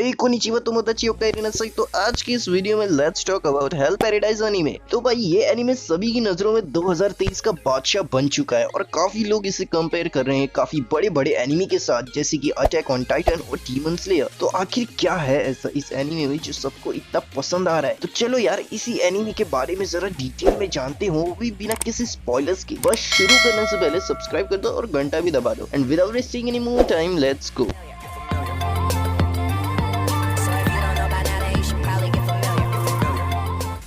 हे konnichiwa तोमोदाची ओकाइरिनासाई। तो आज की इस वीडियो में let's talk about hello paradise anime. तो भाई ये एनीमे सभी की नजरों में 2023 का बादशाह बन चुका है और काफी लोग इसे कंपेयर कर रहे हैं काफी बड़े बड़े एनीमे के साथ, जैसे कि अटैक ऑन टाइटन और डीमन स्लेयर। तो आखिर क्या है ऐसा इस एनीमे में जो सबको इतना पसंद आ रहा है? तो चलो यार इसी एनीमे के बारे में जरा डिटेल में जानते हो, वो भी बिना किसी स्पॉयलर्स के। बस शुरू करने से पहले सब्सक्राइब कर दो और घंटा भी दबा दो। And without wasting any more time let's go.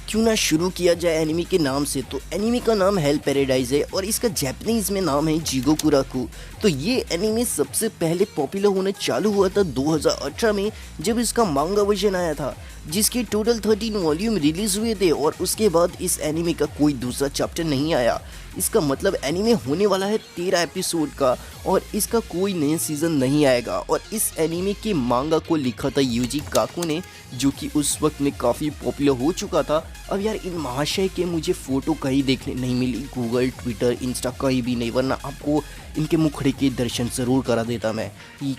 क्यों ना शुरू किया जाए एनिमे के नाम से। तो एनिमे का नाम हेल पैराडाइज है और इसका जापानीज में नाम है जिगोकुराकू। तो ये एनिमे सबसे पहले पॉपुलर होना चालू हुआ था 2018 में, जब इसका मांगा वर्जन आया था, जिसके टोटल 13 वॉल्यूम रिलीज हुए थे और उसके बाद इस एनिमे का कोई दूसरा चैप्टर नहीं आया। इसका मतलब एनिमे होने वाला है 13 एपिसोड का और इसका कोई नया सीजन नहीं आएगा। और इस एनिमे के मांगा को लिखा था यूजी काकू ने, जो कि उस वक्त में काफ़ी पॉपुलर हो चुका था। अब यार इन महाशय के मुझे फ़ोटो कहीं देखने नहीं मिली, गूगल, ट्विटर, इंस्टा कहीं भी नहीं, वरना आपको इनके मुखड़े के दर्शन ज़रूर करा देता मैं।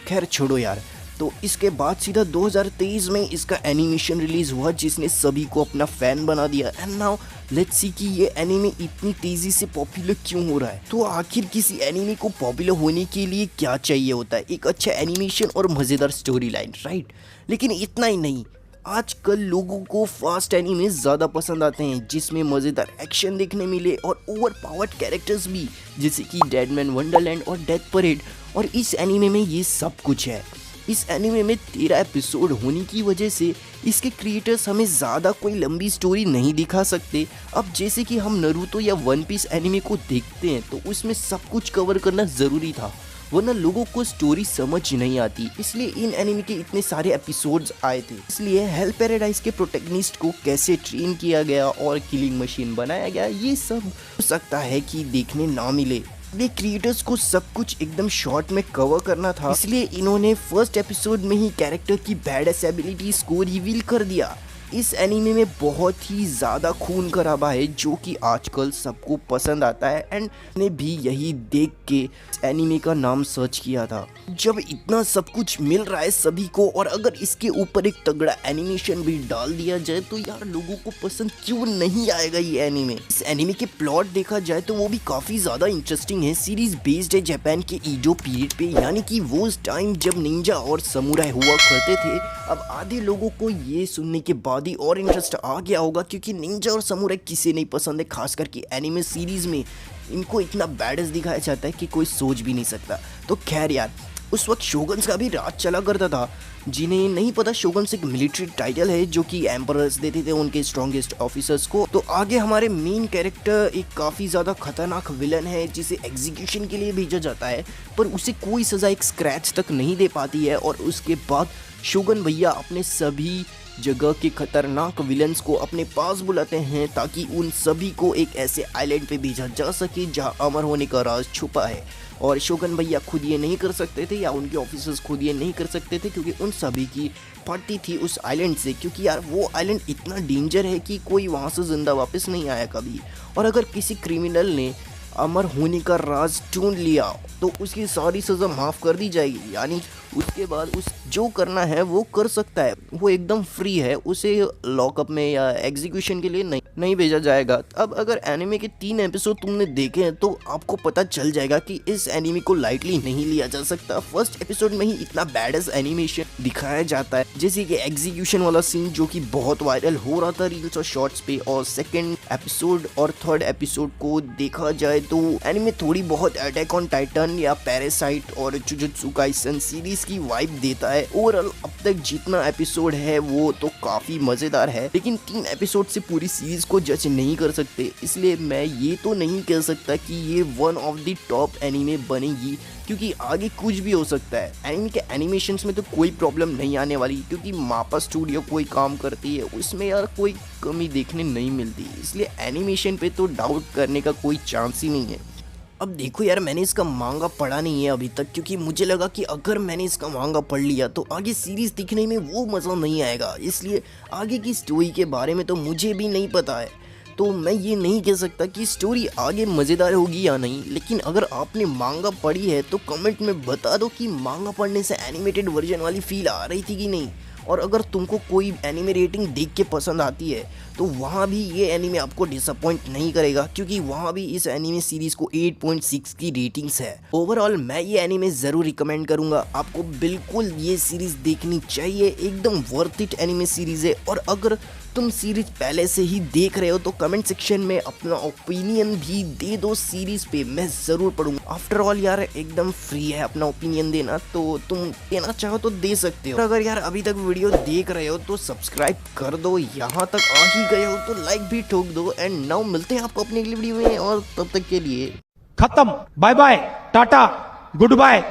खैर छोड़ो यार। तो इसके बाद सीधा 2023 में इसका एनिमेशन रिलीज हुआ, जिसने सभी को अपना फैन बना दिया। एंड नाउ लेट्स सी कि ये एनिमे इतनी तेजी से पॉपुलर क्यों हो रहा है। तो आखिर किसी एनिमे को पॉपुलर होने के लिए क्या चाहिए होता है? एक अच्छा एनिमेशन और मज़ेदार स्टोरी लाइन, राइट? लेकिन इतना ही नहीं, आजकल लोगों को फास्ट एनिमे ज़्यादा पसंद आते हैं, जिसमें मज़ेदार एक्शन देखने मिले और ओवर पावर्ड कैरेक्टर्स भी, जैसे कि डेडमैन वंडरलैंड और डेथ परेड। और इस एनिमे में ये सब कुछ है। इस एनिमे में 13 एपिसोड होने की वजह से इसके क्रिएटर्स हमें ज़्यादा कोई लंबी स्टोरी नहीं दिखा सकते। अब जैसे कि हम नारुतो या वन पीस एनिमे को देखते हैं तो उसमें सब कुछ कवर करना ज़रूरी था, वरना लोगों को स्टोरी समझ नहीं आती। इसलिए इन एनिमे के इतने सारे एपिसोड्स आए थे। इसलिए हेल पैराडाइज के प्रोटैगनिस्ट को कैसे ट्रेन किया गया और किलिंग मशीन बनाया गया, ये सब हो सकता है कि देखने ना मिले। ये क्रिएटर्स को सब कुछ एकदम शॉर्ट में कवर करना था, इसलिए इन्होंने फर्स्ट एपिसोड में ही कैरेक्टर की बैडएस एबिलिटीज को रिवील कर दिया। इस एनीमे में बहुत ही ज़्यादा खून खराबा है, जो कि आजकल सबको पसंद आता है। एंड ने भी यही देख के एनीमे का नाम सर्च किया था। जब इतना सब कुछ मिल रहा है सभी को, और अगर इसके ऊपर एक तगड़ा एनिमेशन भी डाल दिया जाए, तो यार लोगों को पसंद क्यों नहीं आएगा ये एनीमे। इस एनीमे के प्लॉट देखा जाए तो वो भी काफ़ी ज़्यादा इंटरेस्टिंग है। सीरीज बेस्ड है जापान के ईडो पीरियड पे, यानी कि वो टाइम जब निंजा और समुराई हुआ करते थे। अब आधे लोगों को ये सुनने के बाद और इंटरेस्ट आ गया होगा, क्योंकि निंजा और समुराई किसे नहीं पसंद है, खास करके एनिमे सीरीज में इनको इतना बैडस दिखाया जाता है कि कोई सोच भी नहीं सकता। तो खैर यार, उस वक्त शोगन्स का भी राज चला करता था। जिन्हें नहीं पता, शोगन्स एक मिलिट्री टाइटल है जो कि एम्परर्स देते थे उनके स्ट्रॉन्गेस्ट ऑफिसर्स को। तो आगे हमारे मेन कैरेक्टर एक काफ़ी ज़्यादा खतरनाक विलन है, जिसे एग्जीक्यूशन के लिए भेजा जाता है, पर उसे कोई सज़ा एक स्क्रैच तक नहीं दे पाती है। और उसके बाद शोगन भैया अपने सभी जगह के खतरनाक विलन्स को अपने पास बुलाते हैं, ताकि उन सभी को एक ऐसे आइलैंड पे भेजा जा सके जहां अमर होने का राज छुपा है। और शोगन भैया खुद ये नहीं कर सकते थे, या उनके ऑफिसर्स खुद ये नहीं कर सकते थे, क्योंकि उन सभी की फटती थी उस आइलैंड से। क्योंकि यार वो आइलैंड इतना डेंजर है कि कोई वहाँ से जिंदा वापस नहीं आया कभी। और अगर किसी क्रिमिनल ने अमर होने का राज ढूंढ लिया तो उसकी सारी सज़ा माफ़ कर दी जाएगी, यानी उसके बाद उस जो करना है वो कर सकता है, वो एकदम फ्री है, उसे लॉकअप में या एग्जीक्यूशन के लिए नहीं भेजा जाएगा। अब अगर एनिमे के 3 एपिसोड तुमने देखे हैं तो आपको पता चल जाएगा कि इस एनिमे को लाइटली नहीं लिया जा सकता। फर्स्ट एपिसोड में ही इतना बैडस एनिमेशन दिखाया जाता है, जैसे कि एग्जीक्यूशन वाला सीन जो कि बहुत वायरल हो रहा था रील्स और शॉर्ट्स पे। और सेकेंड एपिसोड और थर्ड एपिसोड को देखा जाए तो एनिमे थोड़ी बहुत अटैक ऑन टाइटन या पैरासाइट और जुजुत्सु काइसन सीरीज की वाइब देता है। ओवरऑल अब तक जितना एपिसोड है वो तो काफी मजेदार है, लेकिन 3 एपिसोड से पूरी सीरीज को जज नहीं कर सकते। इसलिए मैं ये तो नहीं कह सकता कि ये one of the top anime बनेगी, क्योंकि आगे कुछ भी हो सकता है। एनीमे के एनिमेशंस में तो कोई प्रॉब्लम नहीं आने वाली, क्योंकि मापा स्टूडियो कोई काम करती है, उसमें यार कोई कमी देखने नहीं मिलती। इसलिए एनिमेशन पे तो डाउट करने का कोई चांस ही नहीं है। अब देखो यार, मैंने इसका मांगा पढ़ा नहीं है अभी तक, क्योंकि मुझे लगा कि अगर मैंने इसका मांगा पढ़ लिया तो आगे सीरीज़ दिखने में वो मज़ा नहीं आएगा। इसलिए आगे की स्टोरी के बारे में तो मुझे भी नहीं पता है, तो मैं ये नहीं कह सकता कि स्टोरी आगे मज़ेदार होगी या नहीं। लेकिन अगर आपने मांगा पढ़ी है तो कमेंट में बता दो कि मांगा पढ़ने से एनिमेटेड वर्जन वाली फील आ रही थी कि नहीं। और अगर तुमको कोई एनिमे रेटिंग देख के पसंद आती है तो वहाँ भी ये एनिमे आपको डिसअपॉइंट नहीं करेगा, क्योंकि वहाँ भी इस एनिमे सीरीज को 8.6 की रेटिंग्स है। ओवरऑल मैं ये एनिमे जरूर रिकमेंड करूंगा, आपको बिल्कुल ये सीरीज देखनी चाहिए, एकदम वर्थ इट एनिमे सीरीज है। और अगर तुम सीरीज पहले से ही देख रहे हो तो कमेंट सेक्शन में अपना ओपिनियन भी दे दो सीरीज पे, मैं जरूर पढ़ूंगा। आफ्टर ऑल यार एकदम फ्री है अपना ओपिनियन देना, तो तुम देना चाहो तो दे सकते हो। अगर यार अभी तक वीडियो देख रहे हो तो सब्सक्राइब कर दो, यहाँ तक आ ही गए हो तो लाइक भी ठोक दो। एंड नाउ मिलते हैं आपको अपनी अगली वीडियो में, और तब तक के लिए खत्म, bye bye, tata, good bye.